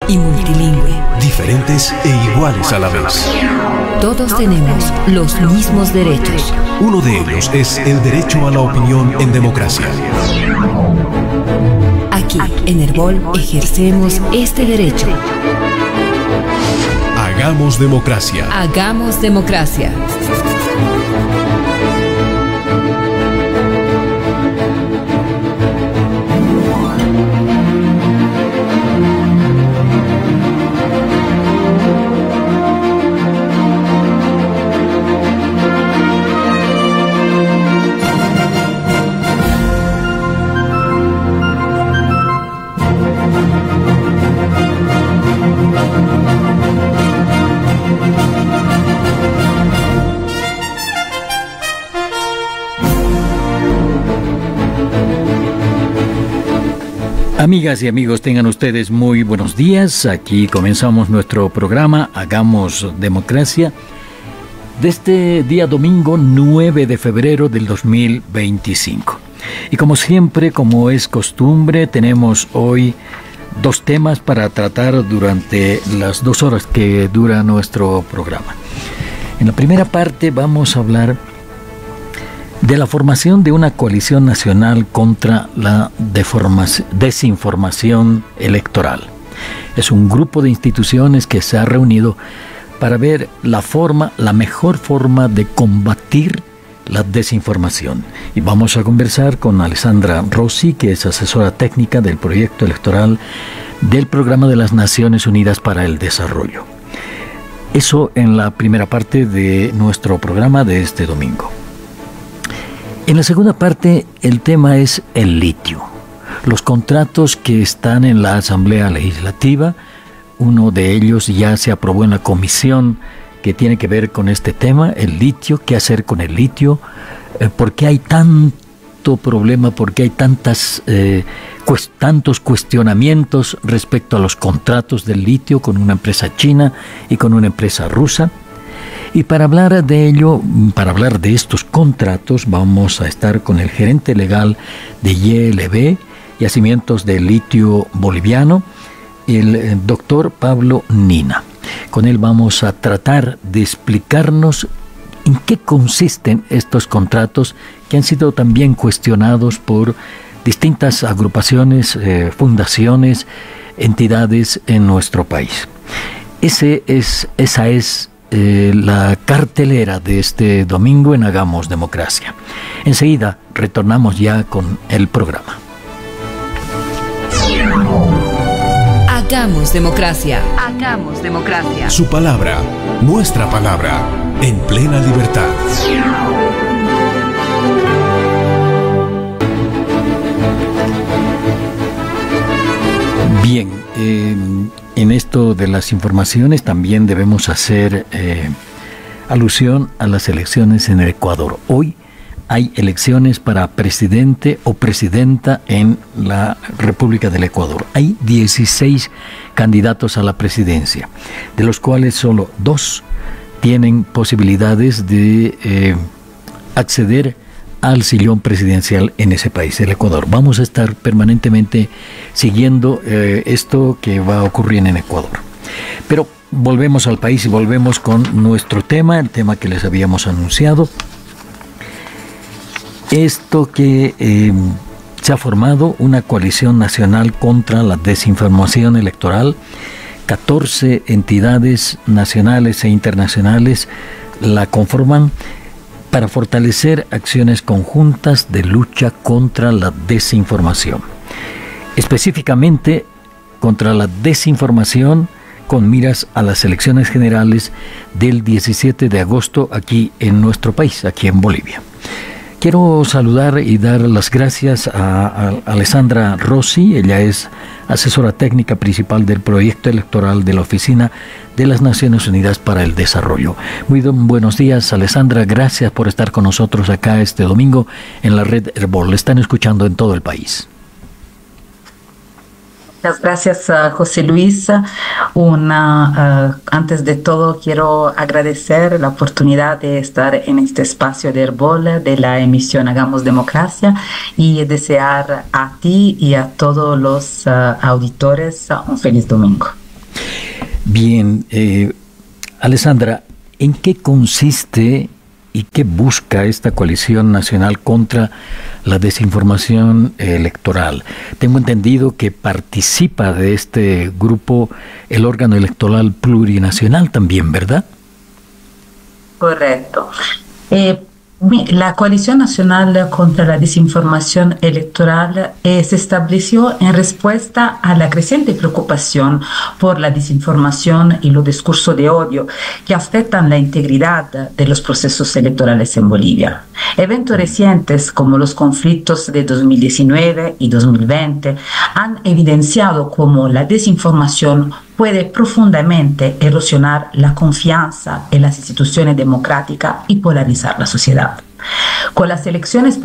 y multilingüe. Diferentes e iguales a la vez. Todos tenemos los mismos derechos. Uno de ellos es el derecho a la opinión en democracia. Aquí, en Herbol, ejercemos este derecho. Hagamos democracia. Hagamos democracia. Amigas y amigos, tengan ustedes muy buenos días. Aquí comenzamos nuestro programa Hagamos Democracia de este día domingo 9 de febrero del 2025. Y como siempre, como es costumbre, tenemos hoy dos temas para tratar durante las 2 horas que dura nuestro programa. En la primera parte vamos a hablar de la formación de una coalición nacional contra la desinformación electoral. Es un grupo de instituciones que se ha reunido para ver la mejor forma de combatir la desinformación. Y vamos a conversar con Alessandra Rossi, que es asesora técnica del proyecto electoral del Programa de las Naciones Unidas para el Desarrollo. Eso en la primera parte de nuestro programa de este domingo. En la segunda parte, el tema es el litio. Los contratos que están en la Asamblea Legislativa, uno de ellos ya se aprobó en la comisión que tiene que ver con este tema, el litio, qué hacer con el litio, por qué hay tanto problema, por qué hay tantos cuestionamientos respecto a los contratos del litio con una empresa china y con una empresa rusa. Y para hablar de ello, para hablar de estos contratos, vamos a estar con el gerente legal de YLB, Yacimientos de Litio Boliviano, el doctor Pablo Nina. Con él vamos a tratar de explicarnos en qué consisten estos contratos que han sido también cuestionados por distintas agrupaciones, fundaciones, entidades en nuestro país. Esa es la cartelera de este domingo en Hagamos Democracia. Enseguida retornamos ya con el programa. Hagamos democracia. Hagamos democracia. Su palabra, nuestra palabra, en plena libertad. Bien, en esto de las informaciones también debemos hacer alusión a las elecciones en el Ecuador. Hoy hay elecciones para presidente o presidenta en la República del Ecuador. Hay 16 candidatos a la presidencia, de los cuales solo 2 tienen posibilidades de acceder al sillón presidencial en ese país, el Ecuador. Vamos a estar permanentemente siguiendo esto que va a ocurrir en Ecuador. Pero volvemos al país y volvemos con nuestro tema, el tema que les habíamos anunciado. Esto que se ha formado una coalición nacional contra la desinformación electoral. 14 entidades nacionales e internacionales la conforman para fortalecer acciones conjuntas de lucha contra la desinformación. Específicamente contra la desinformación con miras a las elecciones generales del 17 de agosto aquí en nuestro país, aquí en Bolivia. Quiero saludar y dar las gracias a Alessandra Rossi. Ella es asesora técnica principal del proyecto electoral de la Oficina de las Naciones Unidas para el Desarrollo. Muy buenos días, Alessandra. Gracias por estar con nosotros acá este domingo en la red Herbol. Le están escuchando en todo el país. Muchas gracias, José Luis. Antes de todo, quiero agradecer la oportunidad de estar en este espacio de Herbol, de la emisión Hagamos Democracia, y desear a ti y a todos los auditores un feliz domingo. Bien, Alessandra, ¿en qué consiste y qué busca esta coalición nacional contra la desinformación electoral? Tengo entendido que participa de este grupo el órgano electoral plurinacional también, ¿verdad? Correcto. La Coalición Nacional contra la Desinformación Electoral se estableció en respuesta a la creciente preocupación por la desinformación y los discursos de odio que afectan la integridad de los procesos electorales en Bolivia. Eventos recientes como los conflictos de 2019 y 2020 han evidenciado cómo la desinformación puede profundamente erosionar la confianza en las instituciones democráticas y polarizar la sociedad. Con las elecciones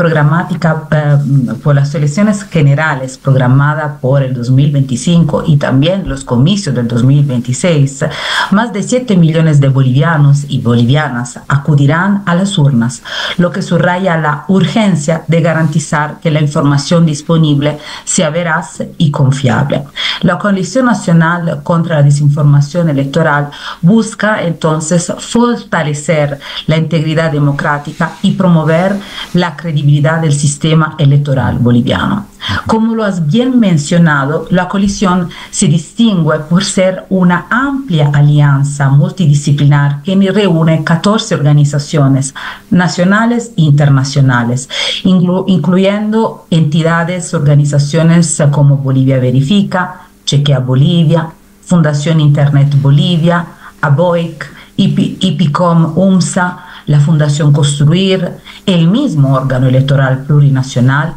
generales programadas por el 2025 y también los comicios del 2026, más de 7 millones de bolivianos y bolivianas acudirán a las urnas, lo que subraya la urgencia de garantizar que la información disponible sea veraz y confiable. La Coalición Nacional contra la Desinformación Electoral busca entonces fortalecer la integridad democrática y promover la credibilidad del sistema electoral boliviano. Como lo has bien mencionado, la coalición se distingue por ser una amplia alianza multidisciplinar que reúne 14 organizaciones nacionales e internacionales, incluyendo entidades, organizaciones como Bolivia Verifica, Chequea Bolivia, Fundación Internet Bolivia, ABOIC, IPICOM UMSA, la Fundación Construir, el mismo órgano electoral plurinacional,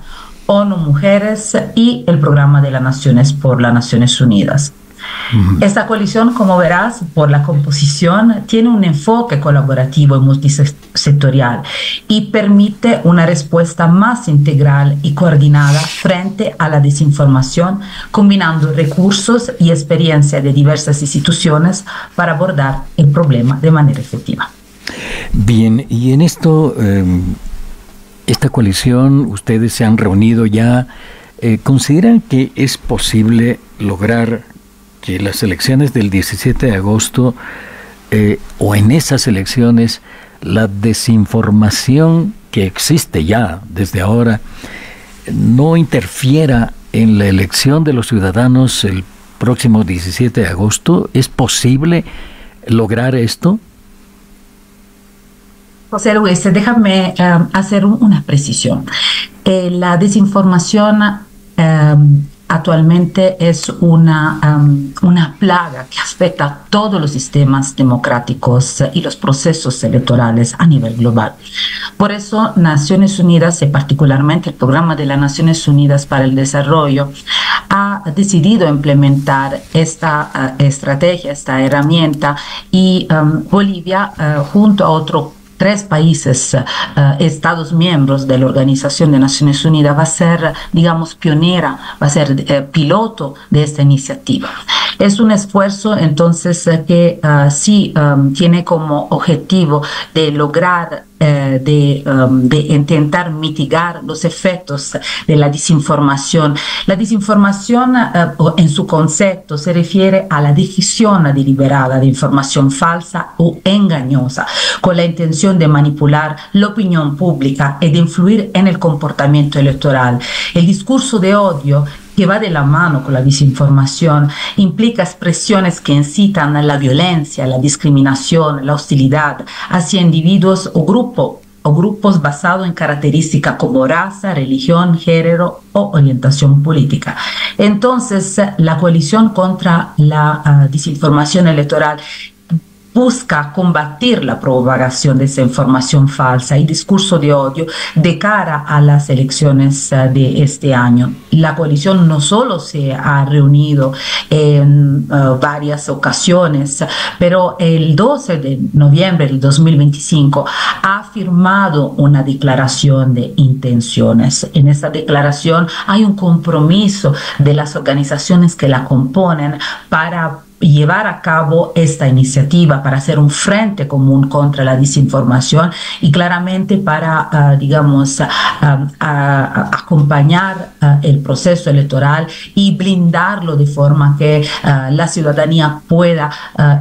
ONU Mujeres y el Programa de las Naciones por las Naciones Unidas. Esta coalición, como verás, por la composición, tiene un enfoque colaborativo y multisectorial y permite una respuesta más integral y coordinada frente a la desinformación, combinando recursos y experiencia de diversas instituciones para abordar el problema de manera efectiva. Bien, y en esto, esta coalición, ustedes se han reunido ya, ¿consideran que es posible lograr que las elecciones del 17 de agosto o en esas elecciones la desinformación que existe ya desde ahora no interfiera en la elección de los ciudadanos el próximo 17 de agosto? ¿Es posible lograr esto? José Luis, déjame hacer una precisión. La desinformación actualmente es una plaga que afecta a todos los sistemas democráticos y los procesos electorales a nivel global. Por eso, Naciones Unidas, y particularmente el Programa de las Naciones Unidas para el Desarrollo, ha decidido implementar esta estrategia, esta herramienta, y Bolivia, junto a otros 3 países, estados miembros de la Organización de Naciones Unidas, va a ser, digamos, pionera, va a ser piloto de esta iniciativa. Es un esfuerzo, entonces, que sí tiene como objetivo de lograr, de intentar mitigar los efectos de la desinformación. La desinformación, en su concepto, se refiere a la difusión deliberada de información falsa o engañosa, con la intención de manipular la opinión pública y de influir en el comportamiento electoral. El discurso de odio, que va de la mano con la desinformación, implica expresiones que incitan a la violencia, la discriminación, la hostilidad hacia individuos o grupos basados en características como raza, religión, género o orientación política. Entonces, la coalición contra la desinformación electoral busca combatir la propagación de esa información falsa y discurso de odio de cara a las elecciones de este año. La coalición no solo se ha reunido en varias ocasiones, pero el 12 de noviembre del 2025 ha firmado una declaración de intenciones. En esta declaración hay un compromiso de las organizaciones que la componen para llevar a cabo esta iniciativa para hacer un frente común contra la desinformación y claramente para, acompañar el proceso electoral y blindarlo de forma que la ciudadanía pueda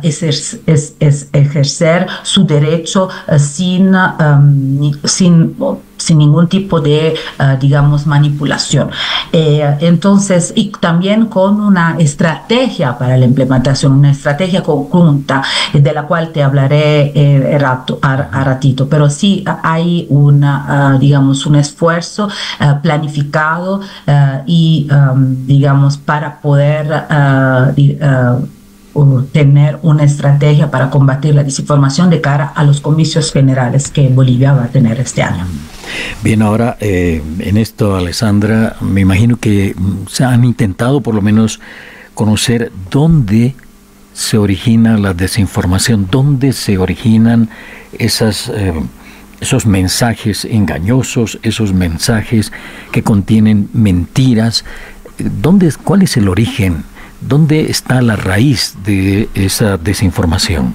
ejercer su derecho sin ningún tipo de, manipulación. Entonces, y también con una estrategia para la implementación, una estrategia conjunta de la cual te hablaré a ratito, pero sí hay un esfuerzo planificado y, para poder tener una estrategia para combatir la desinformación de cara a los comicios generales que Bolivia va a tener este año. Bien, ahora en esto, Alessandra, me imagino que se han intentado por lo menos conocer dónde se origina la desinformación, dónde se originan esos mensajes engañosos, esos mensajes que contienen mentiras. ¿Cuál es el origen? ¿Dónde está la raíz de esa desinformación?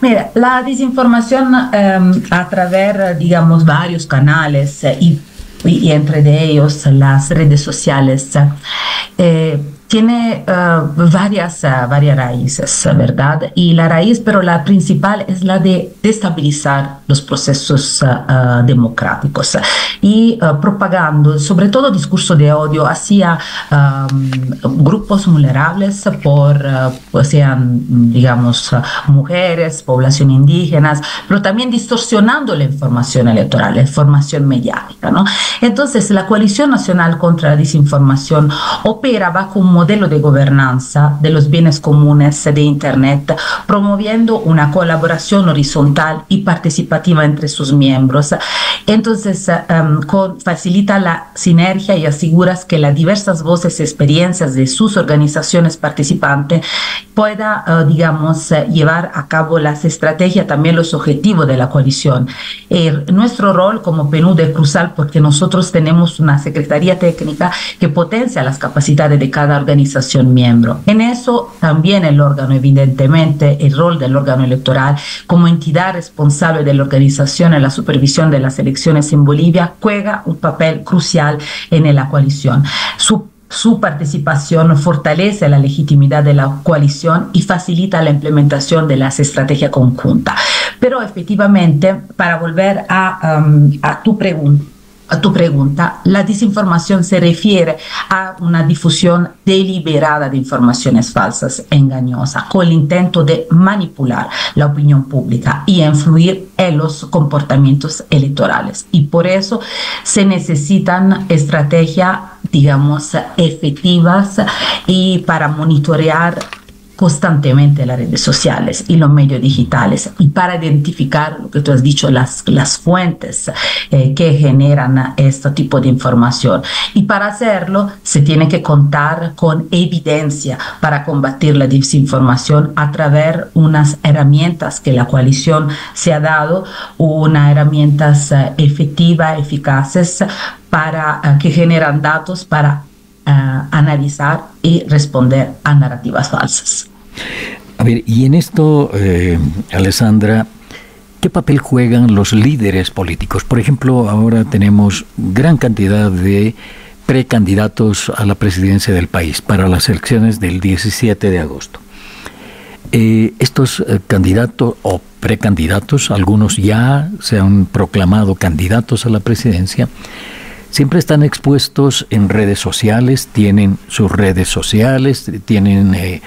Mira, la desinformación a través, varios canales y entre de ellos las redes sociales, tiene varias raíces, ¿verdad? Y la raíz, pero la principal es la de destabilizar los procesos democráticos y propagando, sobre todo discurso de odio hacia grupos vulnerables, sean, mujeres, población indígenas, pero también distorsionando la información electoral, la información mediática, ¿no? Entonces, la Coalición Nacional contra la Desinformación opera bajo un modelo de gobernanza de los bienes comunes de Internet, promoviendo una colaboración horizontal y participativa entre sus miembros. Entonces, facilita la sinergia y asegura que las diversas voces y experiencias de sus organizaciones participantes pueda, llevar a cabo las estrategias, también los objetivos de la coalición. Nuestro rol como PNUD es crucial porque nosotros tenemos una secretaría técnica que potencia las capacidades de cada organización miembro. En eso también el órgano, evidentemente, el rol del órgano electoral como entidad responsable de la organización y la supervisión de las elecciones en Bolivia juega un papel crucial en la coalición. Su participación fortalece la legitimidad de la coalición y facilita la implementación de las estrategias conjuntas. Pero efectivamente, para volver a tu pregunta, la desinformación se refiere a una difusión deliberada de informaciones falsas e engañosas con el intento de manipular la opinión pública y influir en los comportamientos electorales. Y por eso se necesitan estrategias, efectivas y para monitorear constantemente las redes sociales y los medios digitales y para identificar lo que tú has dicho, las fuentes que generan este tipo de información. Y para hacerlo se tiene que contar con evidencia para combatir la desinformación a través de unas herramientas que la coalición se ha dado, unas herramientas efectivas, eficaces, que generan datos para analizar y responder a narrativas falsas. A ver, y en esto, Alessandra, ¿qué papel juegan los líderes políticos? Por ejemplo, ahora tenemos gran cantidad de precandidatos a la presidencia del país para las elecciones del 17 de agosto. Estos candidatos o precandidatos, algunos ya se han proclamado candidatos a la presidencia, siempre están expuestos en redes sociales, tienen sus redes sociales, tienen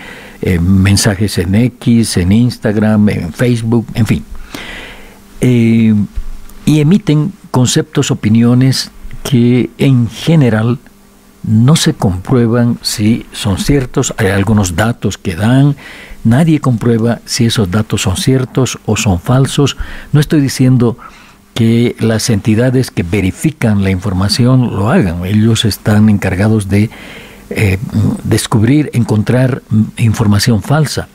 mensajes en X, en Instagram, en Facebook, en fin. Y emiten conceptos, opiniones que en general no se comprueban si son ciertos. Hay algunos datos que dan, nadie comprueba si esos datos son ciertos o son falsos. No estoy diciendo que las entidades que verifican la información lo hagan. Ellos están encargados de descubrir, encontrar información falsa.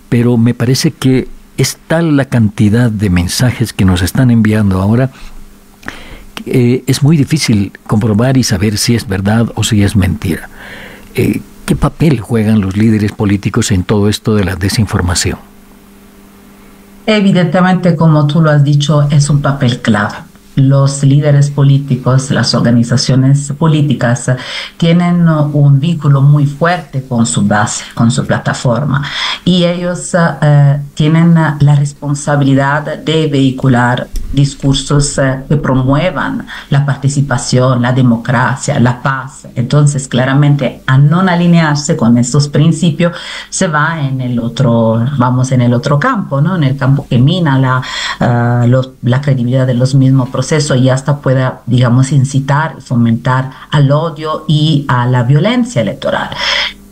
Pero me parece que es tal la cantidad de mensajes que nos están enviando ahora que es muy difícil comprobar y saber si es verdad o si es mentira. ¿Qué ¿Qué papel juegan los líderes políticos en todo esto de la desinformación? Evidentemente, como tú lo has dicho, es un papel clave. Los líderes políticos, las organizaciones políticas tienen un vínculo muy fuerte con su base, con su plataforma, y ellos tienen la responsabilidad de vehicular discursos que promuevan la participación, la democracia, la paz. Entonces, claramente, a no alinearse con estos principios, se va en el otro, vamos en el otro campo, ¿no? En el campo que mina la credibilidad de los mismos procesos y hasta pueda, digamos, incitar y fomentar al odio y a la violencia electoral.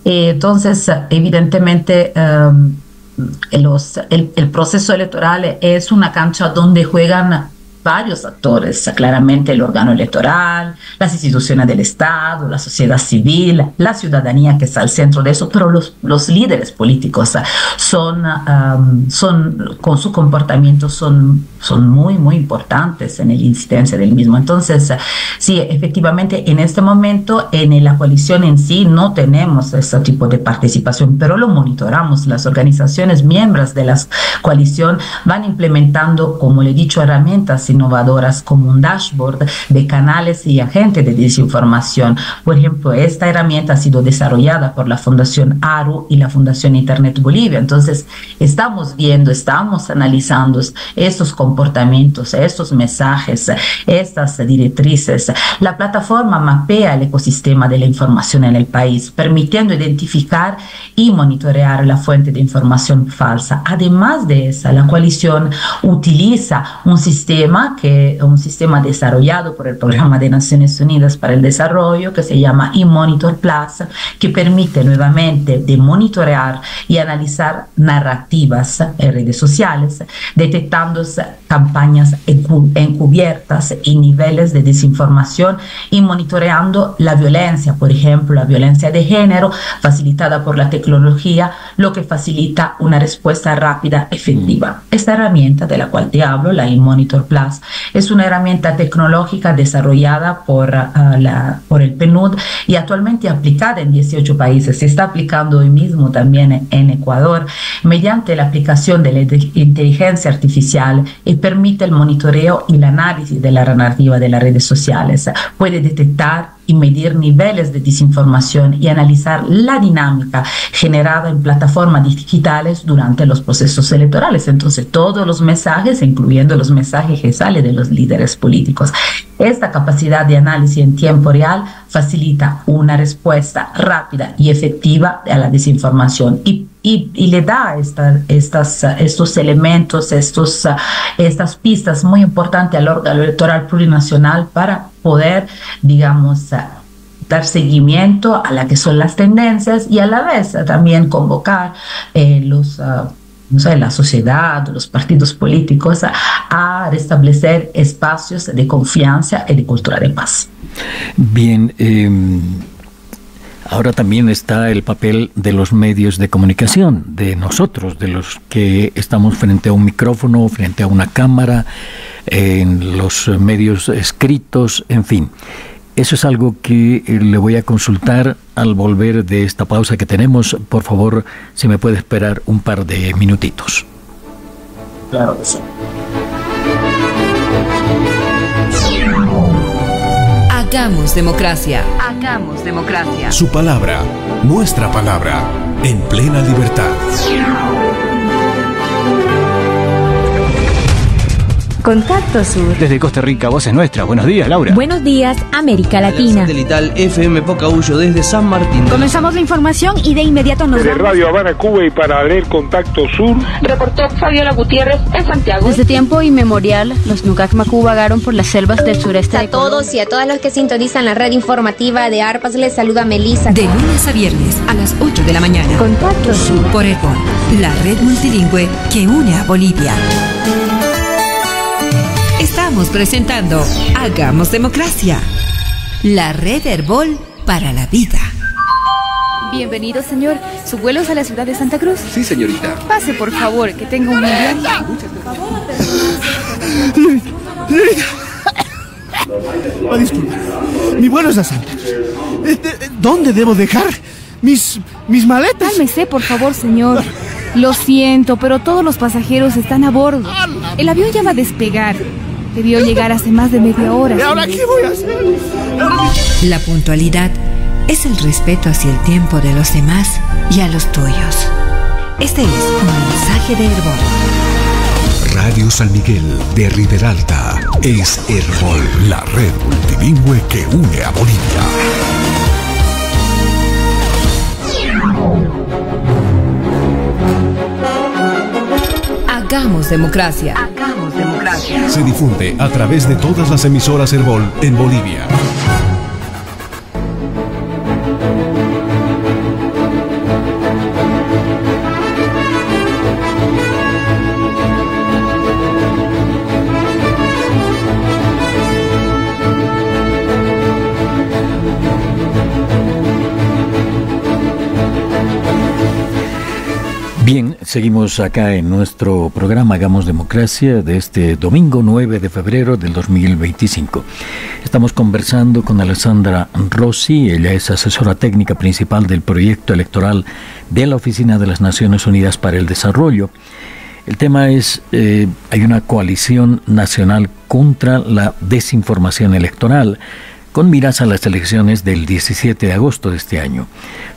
Entonces, evidentemente, el proceso electoral es una cancha donde juegan varios actores, claramente el órgano electoral, las instituciones del Estado, la sociedad civil, la ciudadanía que está al centro de eso, pero los líderes políticos son con su comportamiento son muy, muy importantes en la incidencia del mismo. Entonces, sí, efectivamente, en este momento, en la coalición en sí, no tenemos ese tipo de participación, pero lo monitoramos. Las organizaciones miembros de la coalición van implementando, como le he dicho, herramientas innovadoras como un dashboard de canales y agentes de desinformación. Por ejemplo, esta herramienta ha sido desarrollada por la Fundación ARU y la Fundación Internet Bolivia. Entonces, estamos analizando estos comportamientos, estos mensajes, estas directrices. La plataforma mapea el ecosistema de la información en el país, permitiendo identificar y monitorear la fuente de información falsa. Además de eso, la coalición utiliza un sistema desarrollado por el Programa de Naciones Unidas para el Desarrollo, que se llama eMonitor Plus, que permite nuevamente de monitorear y analizar narrativas en redes sociales, detectando campañas encubiertas y niveles de desinformación y monitoreando la violencia, por ejemplo, la violencia de género, facilitada por la tecnología, lo que facilita una respuesta rápida, efectiva. Esta herramienta de la cual te hablo, la eMonitor Plus, es una herramienta tecnológica desarrollada por el PNUD y actualmente aplicada en 18 países. Se está aplicando hoy mismo también en Ecuador mediante la aplicación de la inteligencia artificial y permite el monitoreo y el análisis de la narrativa de las redes sociales. Puede detectar y medir niveles de desinformación y analizar la dinámica generada en plataformas digitales durante los procesos electorales. Entonces, todos los mensajes, incluyendo los mensajes que salen de los líderes políticos. Esta capacidad de análisis en tiempo real facilita una respuesta rápida y efectiva a la desinformación y le da estos elementos, estas pistas muy importantes al órgano electoral plurinacional para poder, digamos, dar seguimiento a la que son las tendencias y a la vez también convocar la sociedad, los partidos políticos a restablecer espacios de confianza y de cultura de paz. Bien, ahora también está el papel de los medios de comunicación, de nosotros, de los que estamos frente a un micrófono, frente a una cámara, en los medios escritos, en fin. Eso es algo que le voy a consultar al volver de esta pausa que tenemos. Por favor, si me puede esperar un par de minutitos. Claro que sí. Hagamos democracia. Hagamos democracia. Su palabra, nuestra palabra, en plena libertad. Contacto Sur. Desde Costa Rica, voz es nuestra. Buenos días, Laura. Buenos días, América Latina. Satelital FM Pocahuyo desde San Martín. Comenzamos la información y de inmediato nos desde Radio Habana, Cuba, y para leer Contacto Sur, reportó Fabiola Gutiérrez en Santiago. Desde tiempo inmemorial, los Nucacmacú vagaron por las selvas del sureste de Colombia. A todos y a todas los que sintonizan la red informativa de ARPAS, les saluda Melissa. De lunes a viernes a las 8 de la mañana. Contacto Sur. Por Herbol, la red multilingüe que une a Bolivia. Estamos presentando Hagamos Democracia, la red Herbol para la vida. Bienvenido, señor. ¿Su vuelo es a la ciudad de Santa Cruz? Sí, señorita. Pase, por favor, que tenga un día. Disculpe, mi vuelo es a Santa Cruz. ¿Dónde debo dejar mis maletas. Cálmese, por favor, señor. Lo siento, pero todos los pasajeros están a bordo. El avión ya va a despegar. Debió llegar hace más de media hora. ¿Y ahora qué voy a hacer? La puntualidad es el respeto hacia el tiempo de los demás y a los tuyos. Este es un mensaje de Herbol. Radio San Miguel de Riberalta es Herbol, la red multilingüe que une a Bolivia. Hagamos democracia. Hagamos democracia. Se difunde a través de todas las emisoras Herbol en Bolivia. Bien, seguimos acá en nuestro programa Hagamos Democracia de este domingo 9 de febrero del 2025. Estamos conversando con Alessandra Rossi, ella es asesora técnica principal del proyecto electoral de la Oficina de las Naciones Unidas para el Desarrollo. El tema es, hay una coalición nacional contra la desinformación electoral, con miras a las elecciones del 17 de agosto de este año.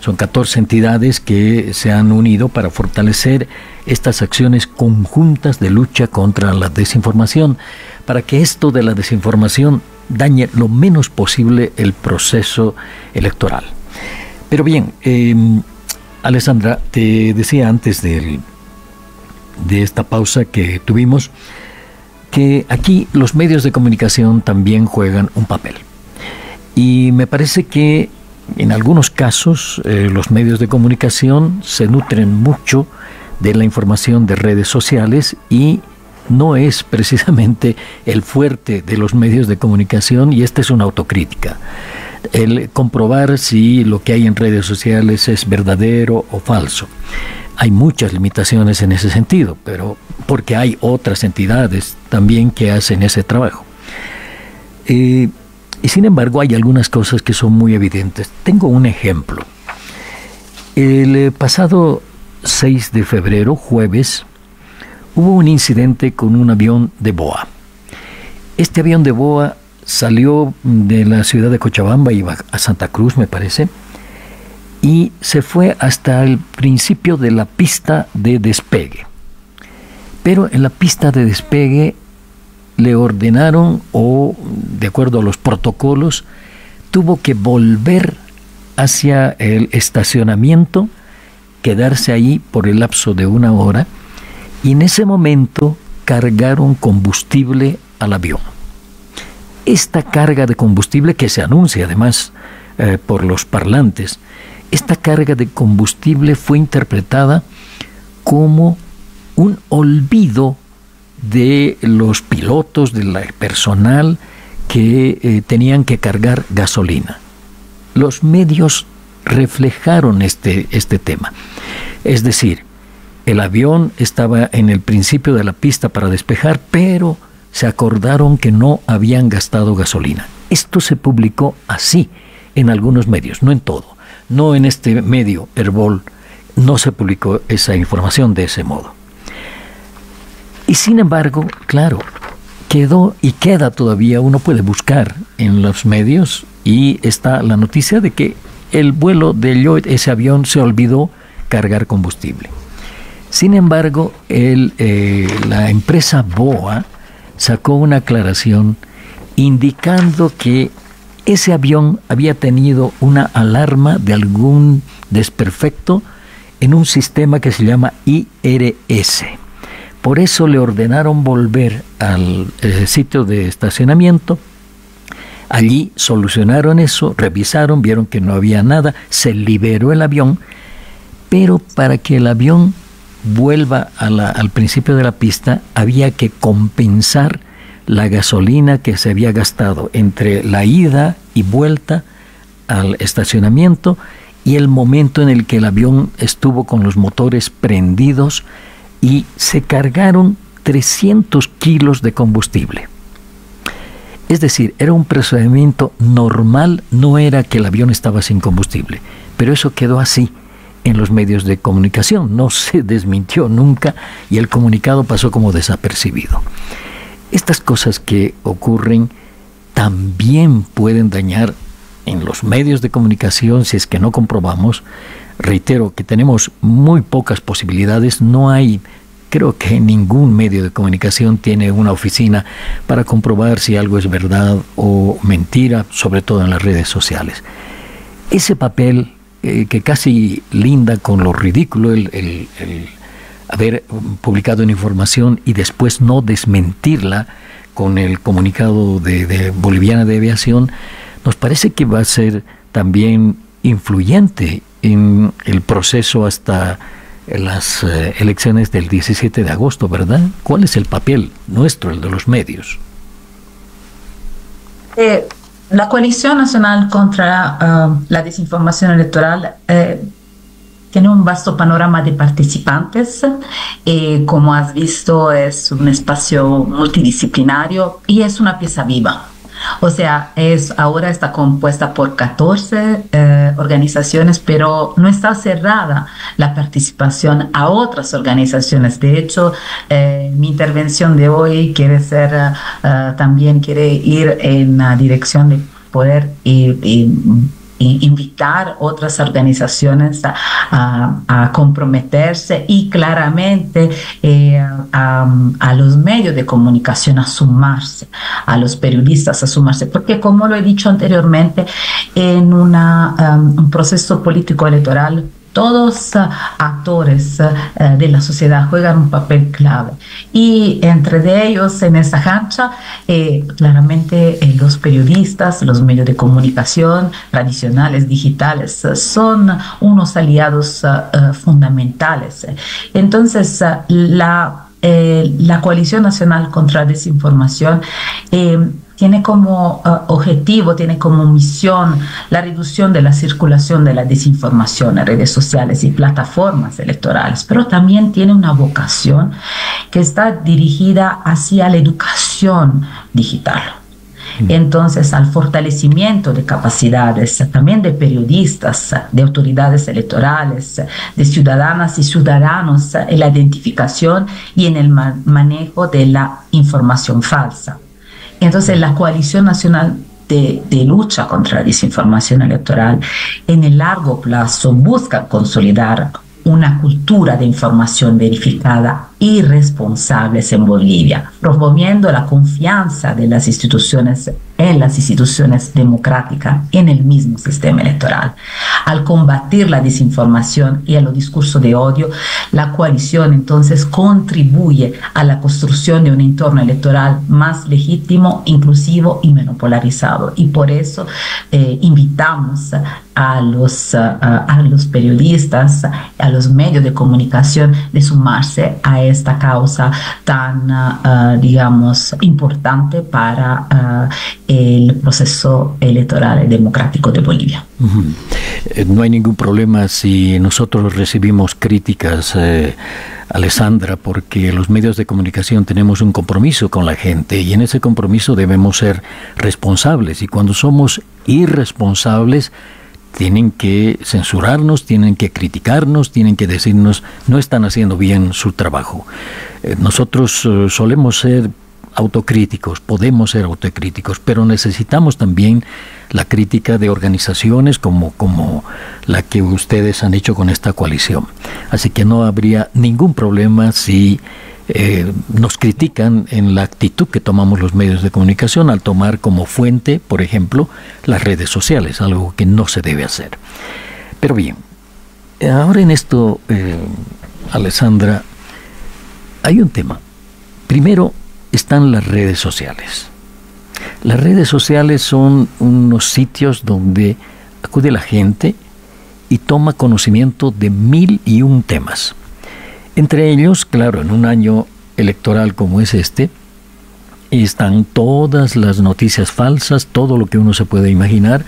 Son 14 entidades que se han unido para fortalecer estas acciones conjuntas de lucha contra la desinformación, para que esto de la desinformación dañe lo menos posible el proceso electoral. Pero bien, Alessandra, te decía antes de esta pausa que tuvimos, que aquí los medios de comunicación también juegan un papel. Y me parece que en algunos casos los medios de comunicación se nutren mucho de la información de redes sociales y no es precisamente el fuerte de los medios de comunicación, y esta es una autocrítica. El comprobar si lo que hay en redes sociales es verdadero o falso. Hay muchas limitaciones en ese sentido, pero porque hay otras entidades también que hacen ese trabajo. Y sin embargo hay algunas cosas que son muy evidentes. Tengo un ejemplo. El pasado 6 de febrero, jueves, hubo un incidente con un avión de BOA. Este avión de BOA salió de la ciudad de Cochabamba, iba a Santa Cruz, me parece, y se fue hasta el principio de la pista de despegue. Pero en la pista de despegue le ordenaron, o de acuerdo a los protocolos, tuvo que volver hacia el estacionamiento, quedarse ahí por el lapso de 1 hora, y en ese momento cargaron combustible al avión. Esta carga de combustible, que se anuncia además por los parlantes, esta carga de combustible fue interpretada como un olvido de los pilotos, del personal que tenían que cargar gasolina. Los medios reflejaron este tema. Es decir, el avión estaba en el principio de la pista para despejar, pero se acordaron que no habían gastado gasolina. Esto se publicó así en algunos medios, no en todo. No en este medio, Herbol, no se publicó esa información de ese modo. Y sin embargo, claro, quedó y queda todavía, uno puede buscar en los medios y está la noticia de que el vuelo de Lloyd, ese avión, se olvidó cargar combustible. Sin embargo, la empresa BOA sacó una aclaración indicando que ese avión había tenido una alarma de algún desperfecto en un sistema que se llama IRS. Por eso le ordenaron volver al sitio de estacionamiento. Allí solucionaron eso, revisaron, vieron que no había nada, se liberó el avión, pero para que el avión vuelva al principio de la pista había que compensar la gasolina que se había gastado entre la ida y vuelta al estacionamiento y el momento en el que el avión estuvo con los motores prendidos, y se cargaron 300 kilos de combustible. Es decir, era un procedimiento normal, no era que el avión estaba sin combustible. pero eso quedó así en los medios de comunicación, no se desmintió nunca y el comunicado pasó como desapercibido. Estas cosas que ocurren también pueden dañar en los medios de comunicación si es que no comprobamos. Reitero que tenemos muy pocas posibilidades, no hay, creo que ningún medio de comunicación tiene una oficina para comprobar si algo es verdad o mentira, sobre todo en las redes sociales. Ese papel que casi linda con lo ridículo, el haber publicado una información y después no desmentirla con el comunicado de Boliviana de Aviación, nos parece que va a ser también influyente en el proceso hasta las elecciones del 17 de agosto, ¿verdad? ¿Cuál es el papel nuestro, el de los medios? La Coalición Nacional contra la Desinformación Electoral tiene un vasto panorama de participantes. Como has visto, es un espacio multidisciplinario y es una pieza viva. O sea, ahora está compuesta por 14 organizaciones, pero no está cerrada la participación a otras organizaciones. De hecho, mi intervención de hoy también quiere ir en la dirección de poder invitar otras organizaciones a comprometerse y claramente a los medios de comunicación a sumarse, a los periodistas a sumarse, porque como lo he dicho anteriormente, en un proceso político electoral todos actores de la sociedad juegan un papel clave y entre de ellos en esta cancha claramente los periodistas, los medios de comunicación tradicionales, digitales, son unos aliados fundamentales. Entonces la Coalición Nacional contra la Desinformación tiene como objetivo, tiene como misión la reducción de la circulación de la desinformación en redes sociales y plataformas electorales, pero también tiene una vocación que está dirigida hacia la educación digital. Entonces, al fortalecimiento de capacidades también de periodistas, de autoridades electorales, de ciudadanas y ciudadanos en la identificación y en el manejo de la información falsa. Entonces, la Coalición Nacional de Lucha contra la Desinformación Electoral en el largo plazo busca consolidar una cultura de información verificada y responsables en Bolivia, promoviendo la confianza de las instituciones en las instituciones democráticas en el mismo sistema electoral. Al combatir la desinformación y el discurso de odio, la coalición entonces contribuye a la construcción de un entorno electoral más legítimo, inclusivo y menos polarizado. Y por eso invitamos a los periodistas, a los medios de comunicación de sumarse a esta causa tan, digamos, importante para el proceso electoral y democrático de Bolivia. No hay ningún problema si nosotros recibimos críticas, Alessandra, porque los medios de comunicación tenemos un compromiso con la gente y en ese compromiso debemos ser responsables, y cuando somos irresponsables tienen que censurarnos, tienen que criticarnos, tienen que decirnos no están haciendo bien su trabajo. Nosotros solemos ser autocríticos, podemos ser autocríticos, pero necesitamos también la crítica de organizaciones como la que ustedes han hecho con esta coalición. Así que no habría ningún problema si nos critican en la actitud que tomamos los medios de comunicación al tomar como fuente, por ejemplo, las redes sociales, algo que no se debe hacer. Pero bien, ahora en esto, Alessandra, hay un tema. Primero están las redes sociales. Las redes sociales son unos sitios donde acude la gente y toma conocimiento de 1001 temas. Entre ellos, claro, en un año electoral como es este, están todas las noticias falsas, todo lo que uno se puede imaginar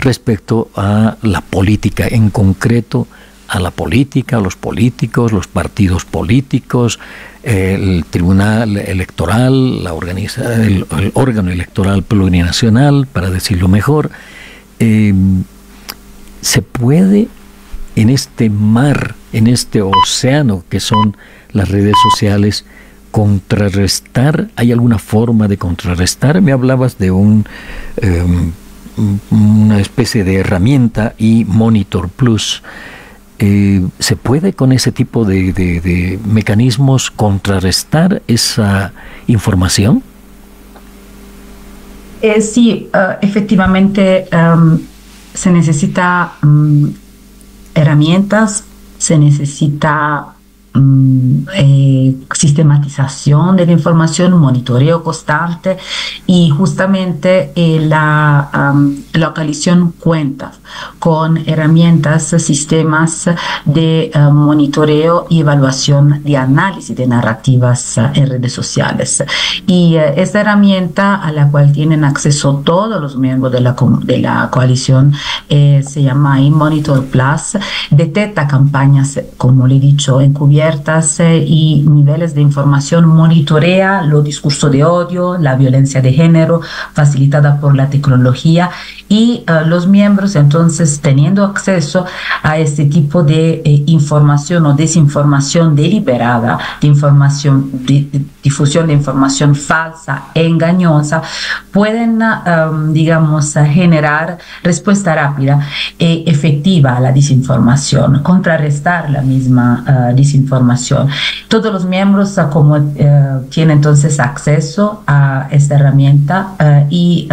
respecto a la política, en concreto a la política, a los políticos, los partidos políticos, el tribunal electoral, el órgano electoral plurinacional, para decirlo mejor. ¿Se puede en este mar, en este océano que son las redes sociales, contrarrestar? ¿Hay alguna forma de contrarrestar? Me hablabas de una especie de herramienta y Monitor Plus. ¿Se puede con ese tipo de mecanismos contrarrestar esa información? Sí, efectivamente se necesita herramientas, se necesita sistematización de la información, monitoreo constante, y justamente la coalición cuenta con herramientas, sistemas de monitoreo y evaluación de análisis de narrativas en redes sociales. Y esta herramienta, a la cual tienen acceso todos los miembros de la coalición, se llama Monitor Plus, detecta campañas, como le he dicho, encubiertas y niveles de información, monitorea los discursos de odio, la violencia de género facilitada por la tecnología, y los miembros, entonces, teniendo acceso a este tipo de información o desinformación deliberada, de información, difusión de información falsa e engañosa, pueden, generar respuesta rápida e efectiva a la desinformación, contrarrestar la misma desinformación. Todos los miembros tienen entonces acceso a esta herramienta y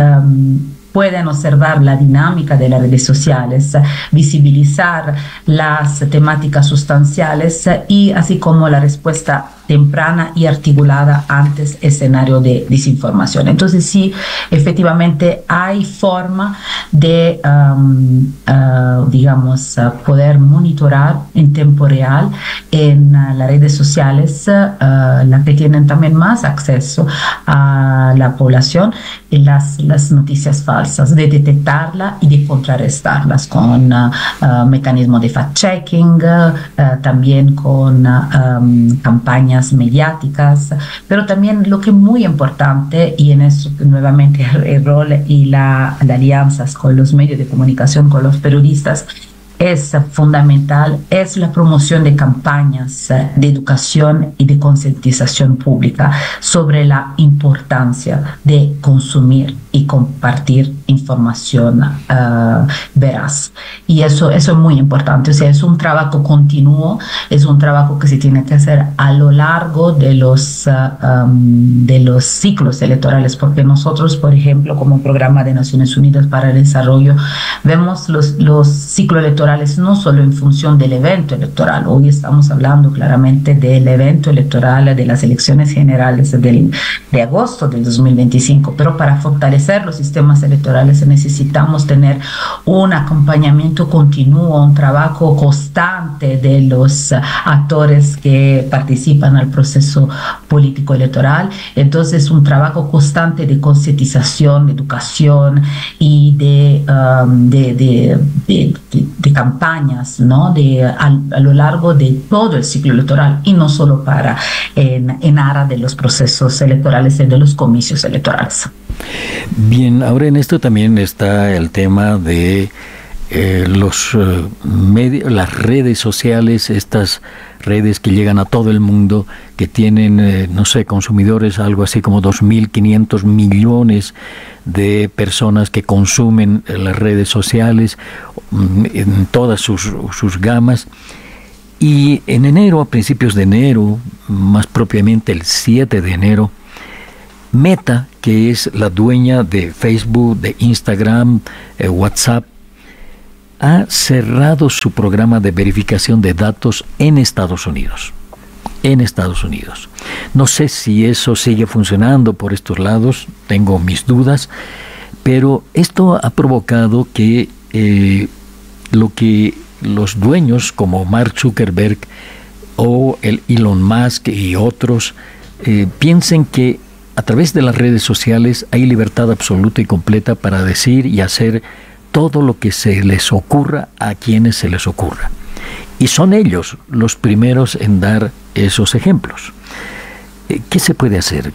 pueden observar la dinámica de las redes sociales, visibilizar las temáticas sustanciales y así como la respuesta temprana y articulada antes escenario de desinformación. Entonces sí, efectivamente hay forma de, poder monitorar en tiempo real en las redes sociales, las que tienen también más acceso a la población, en las noticias falsas, de detectarlas y de contrarrestarlas con mecanismos de fact-checking, también con campañas mediáticas, pero también lo que es muy importante, y en eso nuevamente el rol y las alianzas con los medios de comunicación, con los periodistas, es fundamental, es la promoción de campañas de educación y de concientización pública sobre la importancia de consumir y compartir información veraz. Y eso es muy importante. O sea, es un trabajo continuo, es un trabajo que se tiene que hacer a lo largo de los ciclos electorales, porque nosotros, por ejemplo, como Programa de Naciones Unidas para el Desarrollo, vemos los ciclos electorales no solo en función del evento electoral. Hoy estamos hablando claramente del evento electoral de las elecciones generales de agosto del 2025, pero para fortalecer los sistemas electorales necesitamos tener un acompañamiento continuo, un trabajo constante de los actores que participan al proceso político electoral. Entonces, un trabajo constante de concientización, de educación y de campañas, ¿no? A lo largo de todo el ciclo electoral, y no solo en aras de los procesos electorales y de los comicios electorales. Bien, ahora en esto también está el tema de los medios, las redes sociales, estas redes que llegan a todo el mundo, que tienen, consumidores, algo así como 2.500 millones de personas que consumen las redes sociales en todas sus gamas. Y en enero, a principios de enero, más propiamente el 7 de enero, Meta, que es la dueña de Facebook, de Instagram, WhatsApp, ha cerrado su programa de verificación de datos en Estados Unidos. No sé si eso sigue funcionando por estos lados, tengo mis dudas, pero esto ha provocado que lo que los dueños como Mark Zuckerberg o el Elon Musk y otros piensen que a través de las redes sociales hay libertad absoluta y completa para decir y hacer todo lo que se les ocurra a quienes se les ocurra. Y son ellos los primeros en dar esos ejemplos. ¿Qué se puede hacer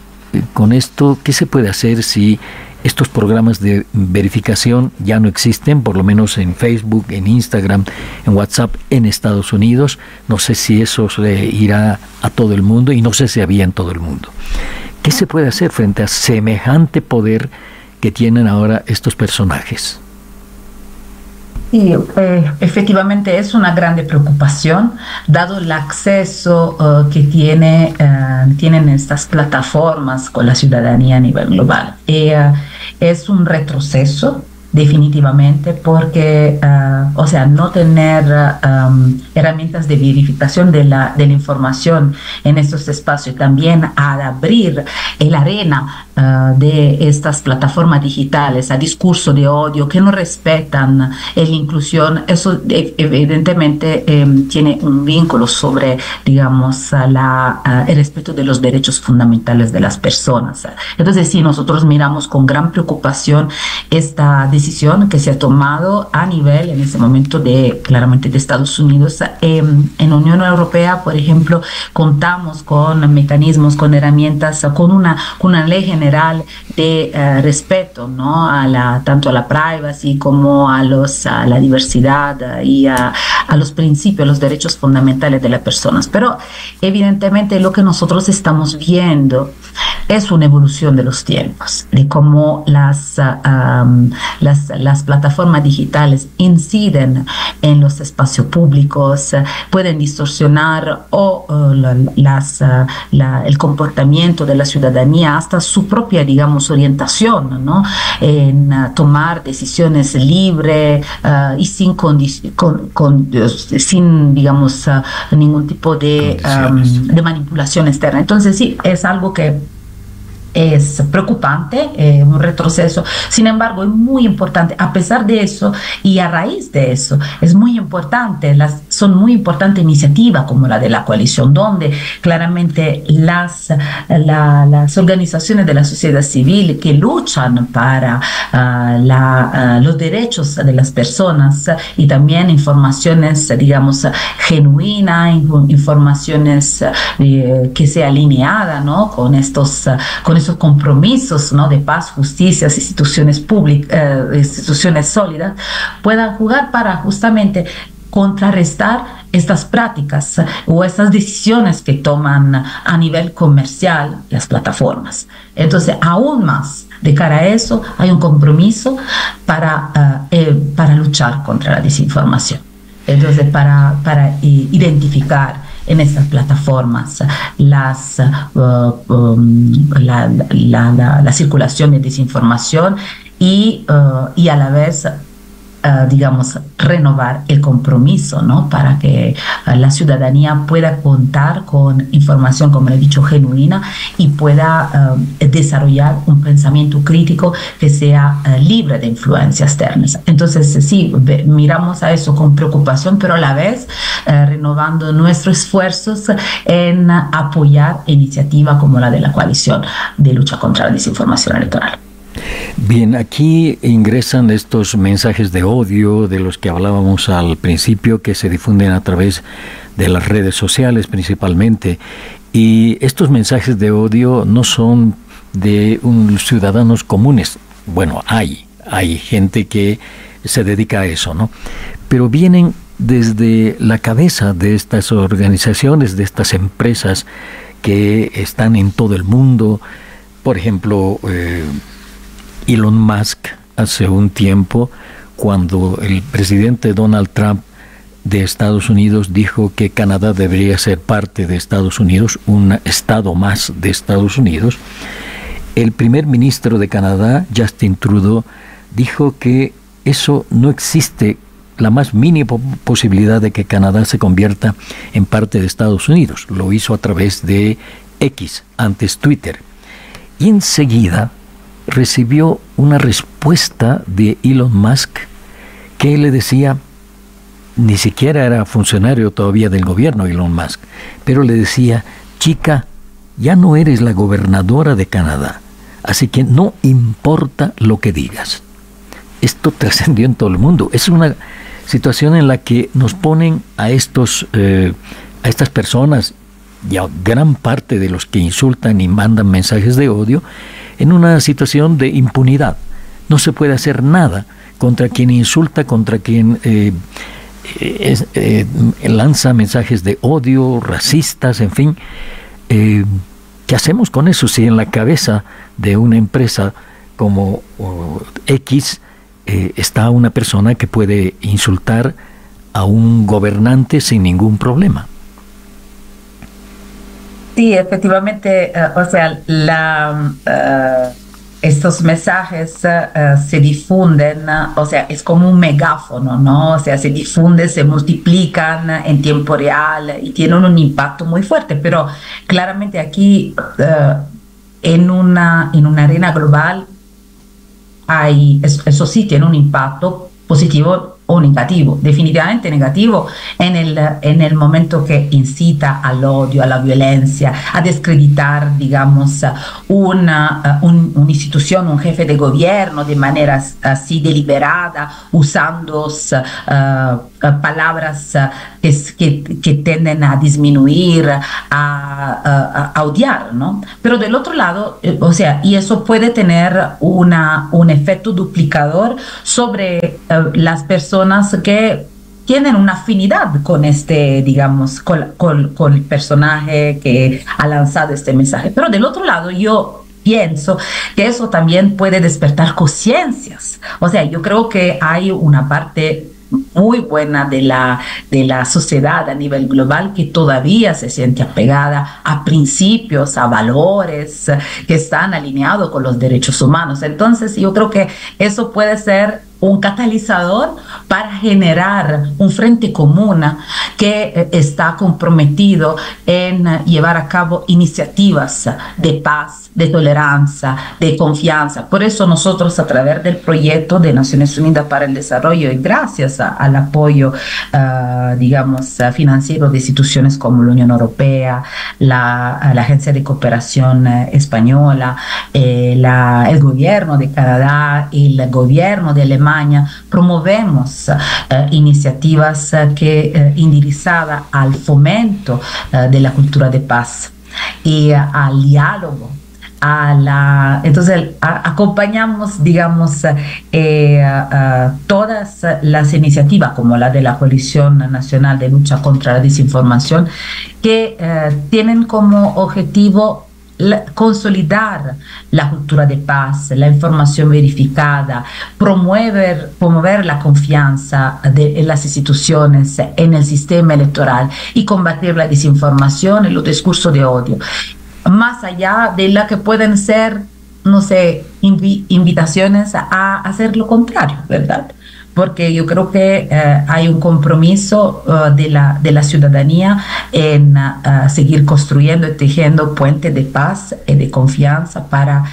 con esto? ¿Qué se puede hacer si estos programas de verificación ya no existen, por lo menos en Facebook, en Instagram, en WhatsApp, en Estados Unidos. No sé si eso se irá a todo el mundo y no sé si había en todo el mundo. ¿Qué se puede hacer frente a semejante poder que tienen ahora estos personajes? Sí, efectivamente es una grande preocupación, dado el acceso que tienen estas plataformas con la ciudadanía a nivel global. Es un retroceso, definitivamente, porque, no tener herramientas de verificación de la información en estos espacios, también al abrir el arena de estas plataformas digitales a discurso de odio que no respetan la inclusión, eso evidentemente tiene un vínculo sobre, digamos, el respeto de los derechos fundamentales de las personas. Entonces, sí, nosotros miramos con gran preocupación esta decisión que se ha tomado a nivel, en ese momento, claramente de Estados Unidos. En la Unión Europea, por ejemplo, contamos con mecanismos, con herramientas, con una ley general de respeto, ¿no? Tanto a la privacy como a la diversidad y a los principios, los derechos fundamentales de las personas. Pero evidentemente lo que nosotros estamos viendo es una evolución de los tiempos, de cómo las plataformas digitales inciden en los espacios públicos, pueden distorsionar el comportamiento de la ciudadanía, hasta su propia, digamos, orientación, ¿no? En tomar decisiones libres y sin digamos, ningún tipo de manipulación externa. Entonces sí, es algo que es preocupante, un retroceso. Sin embargo, es muy importante, a pesar de eso y a raíz de eso, son muy importantes iniciativas como la de la coalición, donde claramente las organizaciones de la sociedad civil que luchan para los derechos de las personas y también informaciones, digamos, genuinas, informaciones que sea alineada, ¿no? con esos compromisos, ¿no? de paz, justicia, instituciones públicas, instituciones sólidas, puedan jugar para justamente contrarrestar estas prácticas o estas decisiones que toman a nivel comercial las plataformas. Entonces, aún más, de cara a eso, hay un compromiso para luchar contra la desinformación. Entonces, para identificar en estas plataformas la circulación de desinformación y a la vez digamos, renovar el compromiso, ¿no? Para que la ciudadanía pueda contar con información, como le he dicho, genuina y pueda desarrollar un pensamiento crítico que sea libre de influencias externas. Entonces, sí, miramos a eso con preocupación, pero a la vez renovando nuestros esfuerzos en apoyar iniciativas como la de la coalición de lucha contra la desinformación electoral. Bien, aquí ingresan estos mensajes de odio de los que hablábamos al principio, que se difunden a través de las redes sociales principalmente, y estos mensajes de odio no son de ciudadanos comunes. Bueno, hay gente que se dedica a eso, ¿no? Pero vienen desde la cabeza de estas organizaciones, de estas empresas que están en todo el mundo. Por ejemplo, Elon Musk, hace un tiempo, cuando el presidente Donald Trump de Estados Unidos dijo que Canadá debería ser parte de Estados Unidos, un estado más de Estados Unidos, el primer ministro de Canadá, Justin Trudeau, dijo que eso no existe, la más mínima posibilidad de que Canadá se convierta en parte de Estados Unidos. Lo hizo a través de X, antes Twitter. Y enseguida recibió una respuesta de Elon Musk que le decía, ni siquiera era funcionario todavía del gobierno Elon Musk, pero le decía: chica, ya no eres la gobernadora de Canadá, así que no importa lo que digas. Esto trascendió en todo el mundo. Es una situación en la que nos ponen a estas personas, y a gran parte de los que insultan y mandan mensajes de odio en una situación de impunidad. No se puede hacer nada contra quien insulta, contra quien lanza mensajes de odio, racistas, en fin. ¿Qué hacemos con eso si en la cabeza de una empresa como X está una persona que puede insultar a un gobernante sin ningún problema? Sí, efectivamente, o sea, estos mensajes se difunden, o sea, es como un megáfono, ¿no? O sea, se difunden, se multiplican en tiempo real y tienen un impacto muy fuerte, pero claramente aquí en una arena global eso sí tiene un impacto positivo o negativo, definitivamente negativo en el momento que incita al odio, a la violencia, a descreditar, digamos, una institución, un jefe de gobierno de manera así deliberada, usando palabras que tienden a disminuir, a odiar, ¿no? Pero del otro lado, o sea, y eso puede tener un efecto duplicador sobre las personas que tienen una afinidad con digamos, con el personaje que ha lanzado este mensaje. Pero del otro lado, yo pienso que eso también puede despertar conciencias. O sea, yo creo que hay una parte muy buena de la sociedad a nivel global que todavía se siente apegada a principios, a valores que están alineados con los derechos humanos. Entonces, yo creo que eso puede ser un catalizador para generar un frente común que está comprometido en llevar a cabo iniciativas de paz, de tolerancia, de confianza. Por eso nosotros, a través del proyecto de Naciones Unidas para el Desarrollo y gracias al apoyo, digamos, financiero de instituciones como la Unión Europea, la Agencia de Cooperación Española, el gobierno de Canadá y el gobierno de Alemania, promovemos iniciativas que indirizadas al fomento de la cultura de paz y al diálogo. Entonces acompañamos, digamos, todas las iniciativas como la de la Coalición Nacional de Lucha contra la Desinformación que tienen como objetivo consolidar la cultura de paz, la información verificada, promover la confianza en las instituciones, en el sistema electoral y combatir la desinformación y los discursos de odio. Más allá de la que pueden ser, no sé, invitaciones a hacer lo contrario, ¿verdad? Porque yo creo que hay un compromiso de la ciudadanía en seguir construyendo y tejiendo puentes de paz y de confianza para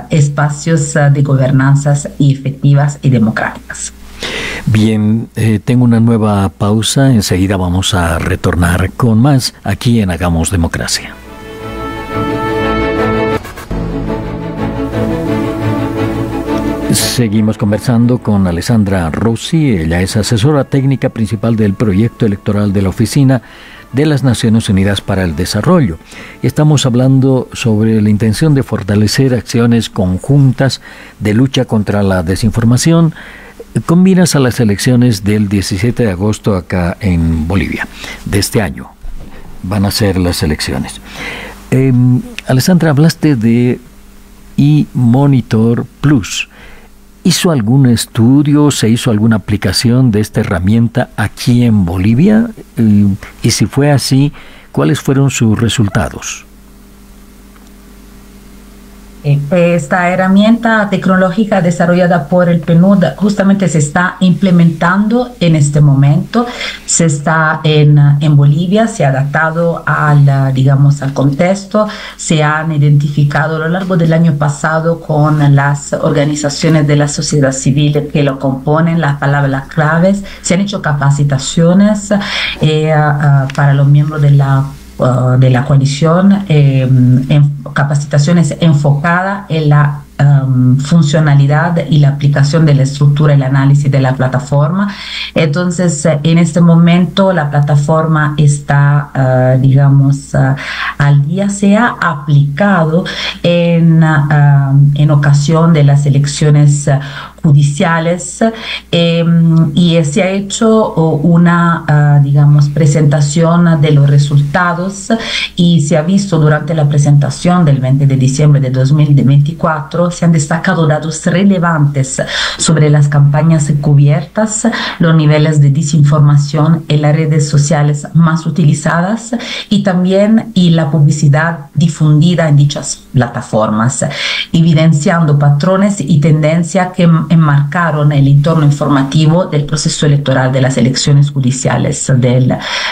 espacios de gobernanzas efectivas y democráticas. Bien, tengo una nueva pausa, enseguida vamos a retornar con más aquí en Hagamos Democracia. Seguimos conversando con Alessandra Rossi. Ella es asesora técnica principal del proyecto electoral de la Oficina de las Naciones Unidas para el Desarrollo. Estamos hablando sobre la intención de fortalecer acciones conjuntas de lucha contra la desinformación con miras a las elecciones del 17 de agosto acá en Bolivia. De este año van a ser las elecciones. Alessandra, hablaste de eMonitor Plus. ¿Hizo algún estudio, se hizo alguna aplicación de esta herramienta aquí en Bolivia? Y si fue así, ¿cuáles fueron sus resultados? Esta herramienta tecnológica desarrollada por el PNUD justamente se está implementando en este momento, se está en Bolivia, se ha adaptado digamos, al contexto, se han identificado a lo largo del año pasado con las organizaciones de la sociedad civil que lo componen, las palabras claves, se han hecho capacitaciones para los miembros de la coalición, en capacitaciones enfocadas en la funcionalidad y la aplicación de la estructura y el análisis de la plataforma. Entonces, en este momento la plataforma está, digamos, al día. Se ha aplicado en ocasión de las elecciones judiciales y se ha hecho una, digamos, presentación de los resultados y se ha visto durante la presentación del 20 de diciembre de 2024, se han destacado datos relevantes sobre las campañas cubiertas, los niveles de desinformación en las redes sociales más utilizadas y también la publicidad difundida en dichas plataformas, evidenciando patrones y tendencias que enmarcaron el entorno informativo del proceso electoral de las elecciones judiciales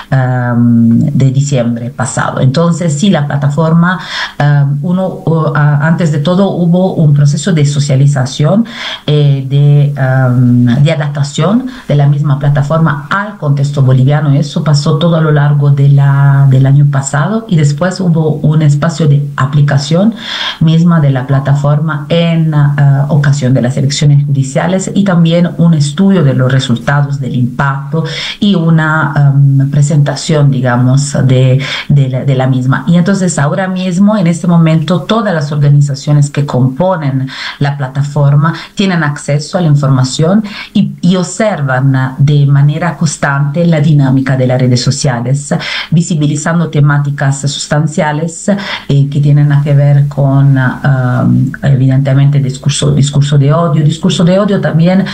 de diciembre pasado. Entonces, sí, la plataforma, antes de todo hubo un proceso de socialización, de adaptación de la misma plataforma al contexto boliviano. Eso pasó todo a lo largo del año pasado y después hubo un espacio de aplicación misma de la plataforma en ocasión de las elecciones judiciales y también un estudio de los resultados del impacto y una presentación, digamos, de la misma. Y entonces ahora mismo, en este momento, todas las organizaciones que componen la plataforma tienen acceso a la información y observan de manera constante la dinámica de las redes sociales, visibilizando temáticas sustanciales que tienen que ver con, evidentemente, discurso de odio también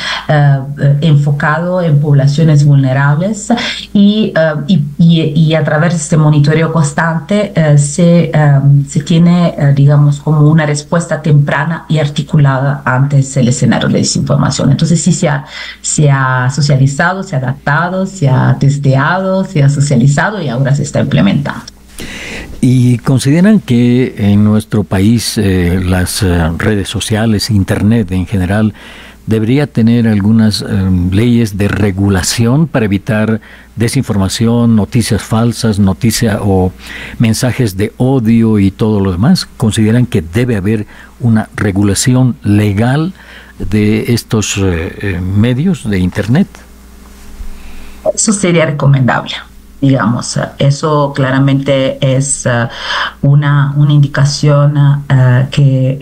enfocado en poblaciones vulnerables y a través de este monitoreo constante se tiene, digamos, como una respuesta temprana y articulada ante el escenario de desinformación. Entonces sí se ha socializado, se ha adaptado, se ha testeado, se ha socializado y ahora se está implementando. ¿Y consideran que en nuestro país las redes sociales, Internet en general, debería tener algunas leyes de regulación para evitar desinformación, noticias falsas, noticias o mensajes de odio y todo lo demás? ¿Consideran que debe haber una regulación legal de estos medios de Internet? Eso sería recomendable. Digamos, eso claramente es una indicación que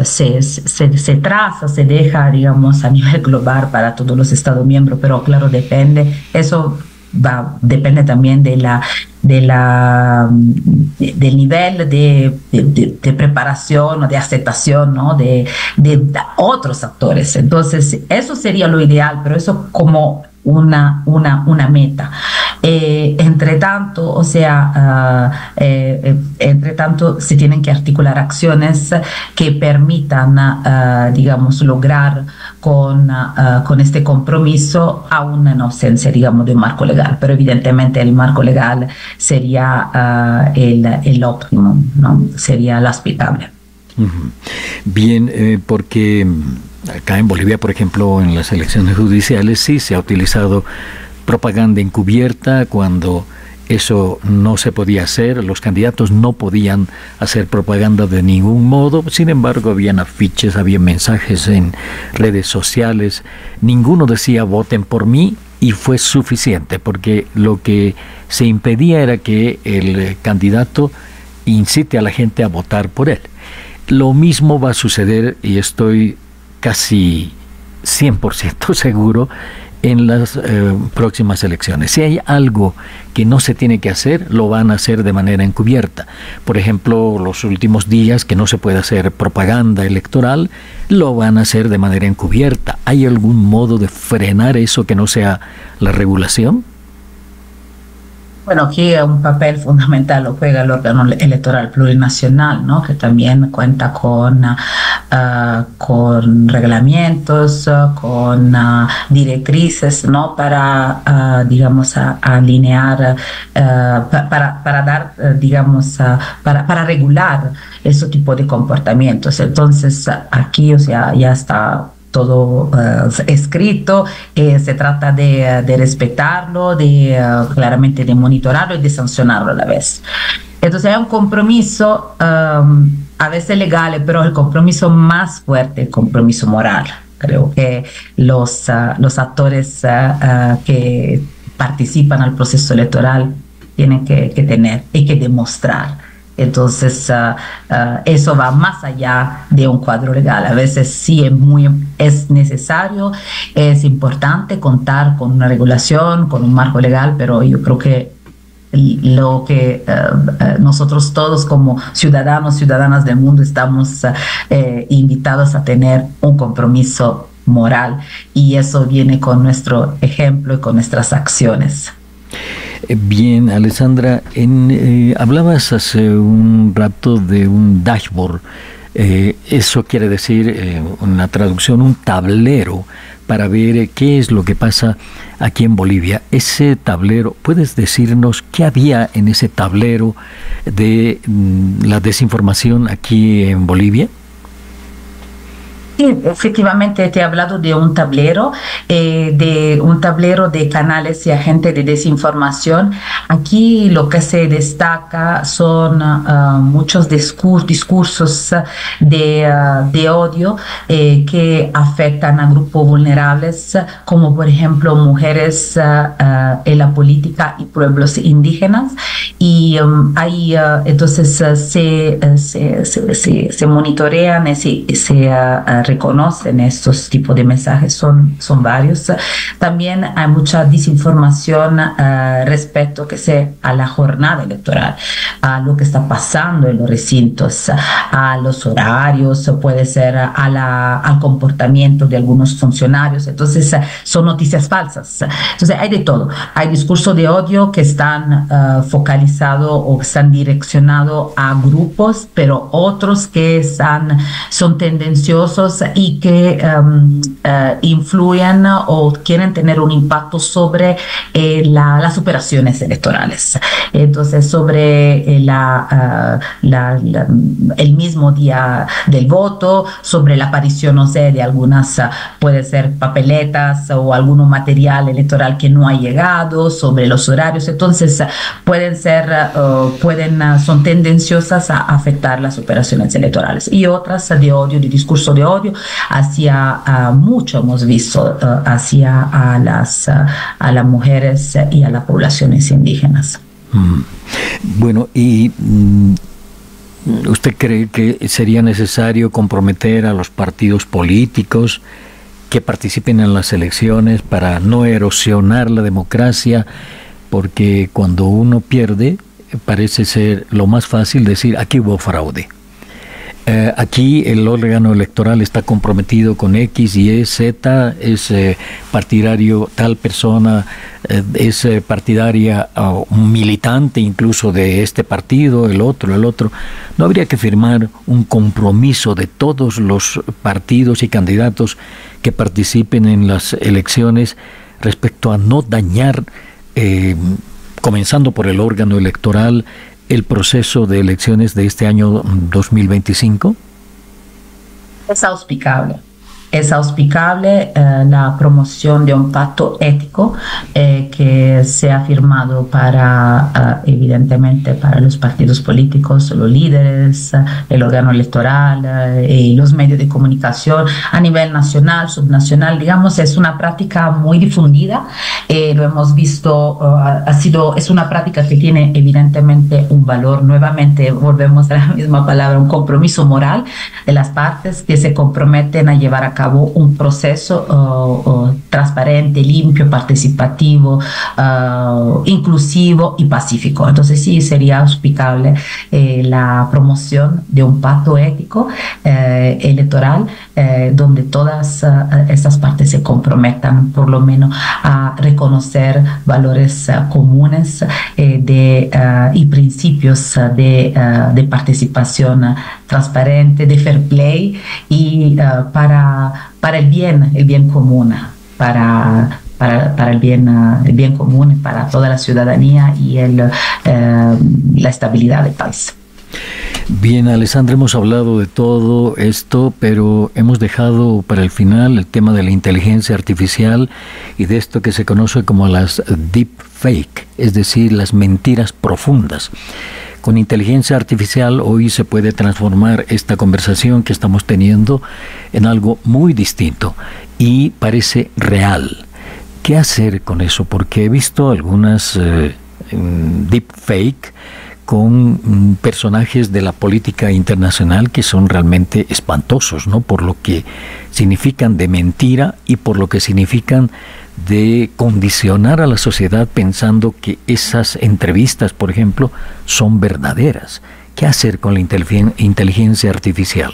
se traza, se deja, digamos, a nivel global para todos los Estados miembros, pero claro, depende también del nivel de preparación o de aceptación, ¿no? de otros actores. Entonces, eso sería lo ideal, pero eso como una meta. Entre tanto, se tienen que articular acciones que permitan, digamos, lograr con este compromiso aún en ausencia, digamos, de un marco legal. Pero evidentemente el marco legal sería el óptimo, ¿no? Sería lo aspirable. Bien, porque acá en Bolivia, por ejemplo, en las elecciones judiciales sí se ha utilizado propaganda encubierta cuando eso no se podía hacer, los candidatos no podían hacer propaganda de ningún modo. Sin embargo, habían afiches, había mensajes en redes sociales, ninguno decía voten por mí y fue suficiente, porque lo que se impedía era que el candidato incite a la gente a votar por él. Lo mismo va a suceder, y estoy casi 100% seguro, en las próximas elecciones. Si hay algo que no se tiene que hacer, lo van a hacer de manera encubierta. Por ejemplo, los últimos días que no se puede hacer propaganda electoral, lo van a hacer de manera encubierta. ¿Hay algún modo de frenar eso que no sea la regulación? Bueno, aquí un papel fundamental lo juega el órgano electoral plurinacional, ¿no? Que también cuenta con reglamentos, con directrices, ¿no? Para, digamos, alinear, para dar, digamos, para regular ese tipo de comportamientos. Entonces, aquí, ya está todo escrito, se trata de respetarlo, claramente de monitorarlo y de sancionarlo a la vez. Entonces hay un compromiso a veces legales, pero el compromiso más fuerte, el compromiso moral. Creo que los actores que participan al proceso electoral tienen que tener y que demostrar. Entonces, eso va más allá de un cuadro legal. A veces sí es necesario, es importante contar con una regulación, con un marco legal, pero yo creo que lo que nosotros todos como ciudadanas del mundo estamos invitados a tener un compromiso moral, y eso viene con nuestro ejemplo y con nuestras acciones. Bien, Alessandra, hablabas hace un rato de un dashboard. Eso quiere decir, una traducción, un tablero para ver qué es lo que pasa aquí en Bolivia. Ese tablero, ¿puedes decirnos qué había en ese tablero de la desinformación aquí en Bolivia? Sí, efectivamente te he hablado de un tablero de canales y agentes de desinformación. Aquí lo que se destaca son muchos discursos de odio que afectan a grupos vulnerables, como por ejemplo mujeres en la política y pueblos indígenas. Y ahí entonces se monitorean y se reconocen estos tipos de mensajes, son varios. También hay mucha desinformación respecto a la jornada electoral, a lo que está pasando en los recintos, a los horarios, puede ser al comportamiento de algunos funcionarios. Entonces son noticias falsas. Entonces hay de todo. Hay discursos de odio que están focalizados o están direccionados a grupos, pero otros que son tendenciosos y que influyen o quieren tener un impacto sobre las operaciones electorales. Entonces, sobre el mismo día del voto, sobre la aparición, no sé, de algunas, puede ser papeletas o algún material electoral que no ha llegado, sobre los horarios. Entonces, son tendenciosas a afectar las operaciones electorales. Y otras de odio, de discurso de odio, mucho hemos visto a las mujeres y a las poblaciones indígenas. Bueno, y ¿usted cree que sería necesario comprometer a los partidos políticos que participen en las elecciones para no erosionar la democracia? Porque cuando uno pierde, parece ser lo más fácil decir, aquí hubo fraude. Aquí el órgano electoral está comprometido con X, Y, Z, es partidario tal persona, es partidaria un militante incluso de este partido, el otro. ¿No habría que firmar un compromiso de todos los partidos y candidatos que participen en las elecciones respecto a no dañar, comenzando por el órgano electoral, el proceso de elecciones de este año 2025? Es auspicable. Es auspicable la promoción de un pacto ético que se ha firmado evidentemente para los partidos políticos, los líderes, el órgano electoral y los medios de comunicación a nivel nacional, subnacional. Digamos, es una práctica muy difundida. Lo hemos visto, es una práctica que tiene evidentemente un valor. Nuevamente volvemos a la misma palabra, un compromiso moral de las partes que se comprometen a llevar a cabo un proceso transparente, limpio, participativo, inclusivo y pacífico. Entonces sí, sería auspicable la promoción de un pacto ético electoral donde todas estas partes se comprometan por lo menos a reconocer valores comunes y principios de participación transparente, de fair play y para el bien común, para el bien común, para toda la ciudadanía y la estabilidad del país. Bien, Alessandra, hemos hablado de todo esto, pero hemos dejado para el final el tema de la inteligencia artificial y de esto que se conoce como las deepfake, es decir, las mentiras profundas. Con inteligencia artificial hoy se puede transformar esta conversación que estamos teniendo en algo muy distinto y parece real. ¿Qué hacer con eso? Porque he visto algunas deepfake con personajes de la política internacional que son realmente espantosos, ¿no? Por lo que significan de mentira y por lo que significan de condicionar a la sociedad pensando que esas entrevistas, por ejemplo, son verdaderas. ¿Qué hacer con la inteligencia artificial?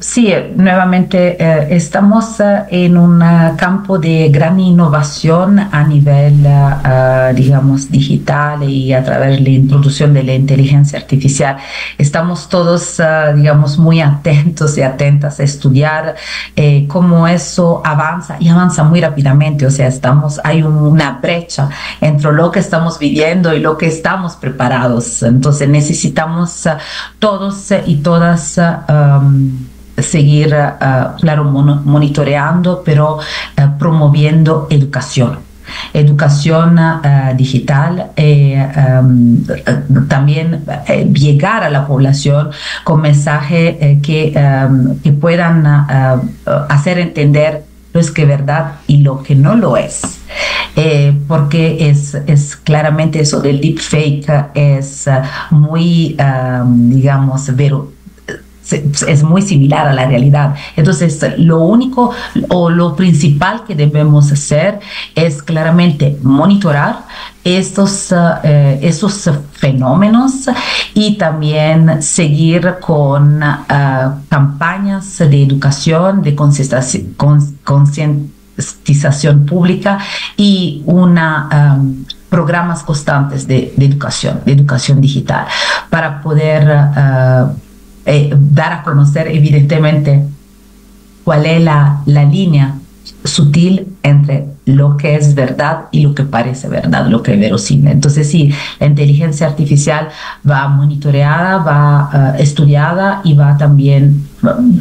Sí, nuevamente estamos en un campo de gran innovación a nivel, digamos, digital y a través de la introducción de la inteligencia artificial. Estamos todos, digamos, muy atentos y atentas a estudiar cómo eso avanza y avanza muy rápidamente. O sea, hay una brecha entre lo que estamos viviendo y lo que estamos preparados. Entonces necesitamos todos y todas seguir, claro, monitoreando, pero promoviendo educación digital, también llegar a la población con mensajes que puedan hacer entender lo que es verdad y lo que no lo es. Porque es claramente eso del deepfake es muy, digamos, es muy similar a la realidad. Entonces, lo único o lo principal que debemos hacer es claramente monitorar esos fenómenos y también seguir con campañas de educación, de concientización pública y programas constantes de educación digital para poder dar a conocer evidentemente cuál es la línea sutil entre lo que es verdad y lo que parece verdad, lo que es verosímil. Entonces sí, la inteligencia artificial va monitoreada, va estudiada y va también,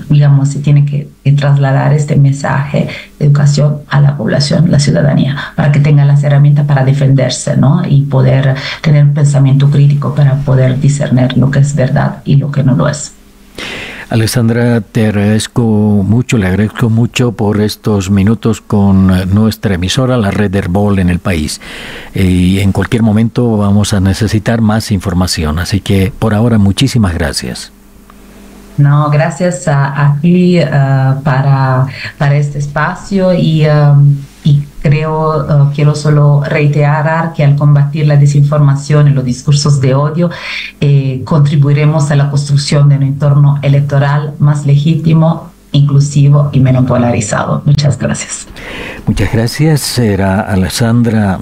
digamos, se tiene que trasladar este mensaje de educación a la población, la ciudadanía, para que tenga las herramientas para defenderse, ¿no? Y poder tener un pensamiento crítico para poder discernir lo que es verdad y lo que no lo es. Alessandra, te agradezco mucho, le agradezco mucho por estos minutos con nuestra emisora, la red Herbol en el país. Y en cualquier momento vamos a necesitar más información, así que por ahora muchísimas gracias. No, gracias a ti para este espacio y quiero solo reiterar que al combatir la desinformación y los discursos de odio, contribuiremos a la construcción de un entorno electoral más legítimo, inclusivo y menos polarizado. Muchas gracias. Muchas gracias. Era Alessandra